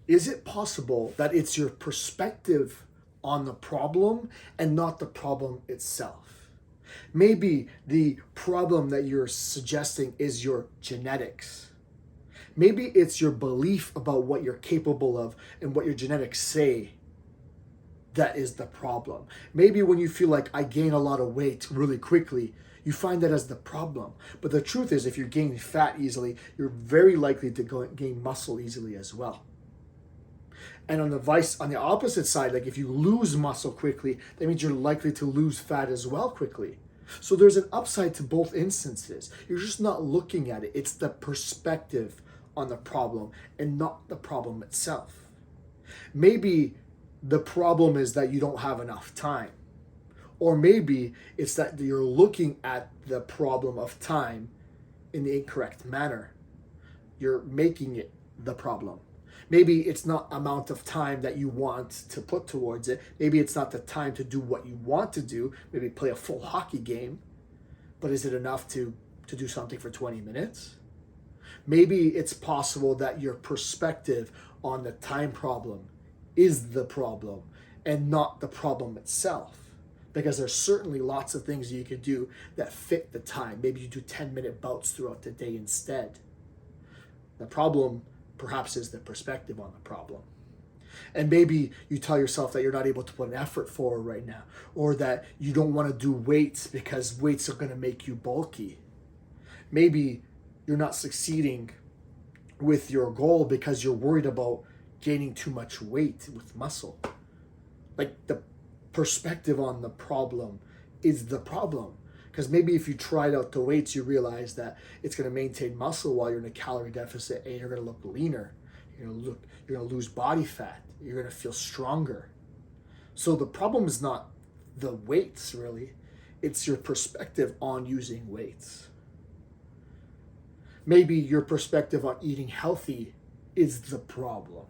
Is it possible that it's your perspective on the problem and not the problem itself? Maybe the problem that you're suggesting is your genetics. Maybe it's your belief about what you're capable of and what your genetics say that is the problem. Maybe when you feel like I gain a lot of weight really quickly, you find that as the problem. But the truth is, if you're gaining fat easily, you're very likely to gain muscle easily as well. And on the opposite side, like if you lose muscle quickly, that means you're likely to lose fat as well quickly. So there's an upside to both instances. You're just not looking at it. It's the perspective on the problem and not the problem itself. Maybe the problem is that you don't have enough time. Or maybe it's that you're looking at the problem of time in the incorrect manner. You're making it the problem. Maybe it's not amount of time that you want to put towards it. Maybe it's not the time to do what you want to do. Maybe play a full hockey game. But is it enough to do something for 20 minutes? Maybe it's possible that your perspective on the time problem is the problem and not the problem itself. Because there's certainly lots of things you could do that fit the time. Maybe you do 10-minute bouts throughout the day instead. The problem perhaps is the perspective on the problem. And maybe you tell yourself that you're not able to put an effort forward right now, or that you don't want to do weights because weights are going to make you bulky. Maybe you're not succeeding with your goal because you're worried about gaining too much weight with muscle. Like the perspective on the problem is the problem. Because maybe if you tried out the weights, you realize that it's going to maintain muscle while you're in a calorie deficit, and you're going to look leaner. You're going to lose body fat. You're going to feel stronger. So the problem is not the weights, really. It's your perspective on using weights. Maybe your perspective on eating healthy is the problem.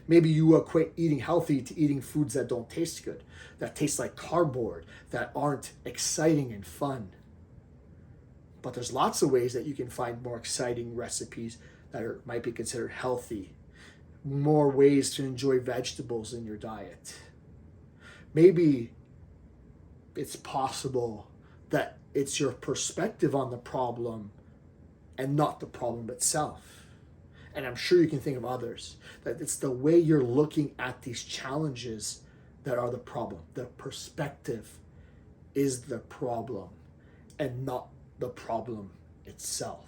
Maybe you equate eating healthy to eating foods that don't taste good, that taste like cardboard, that aren't exciting and fun. But there's lots of ways that you can find more exciting recipes that might be considered healthy, more ways to enjoy vegetables in your diet. Maybe it's possible that it's your perspective on the problem and not the problem itself. And I'm sure you can think of others, that it's the way you're looking at these challenges that are the problem. The perspective is the problem and not the problem itself.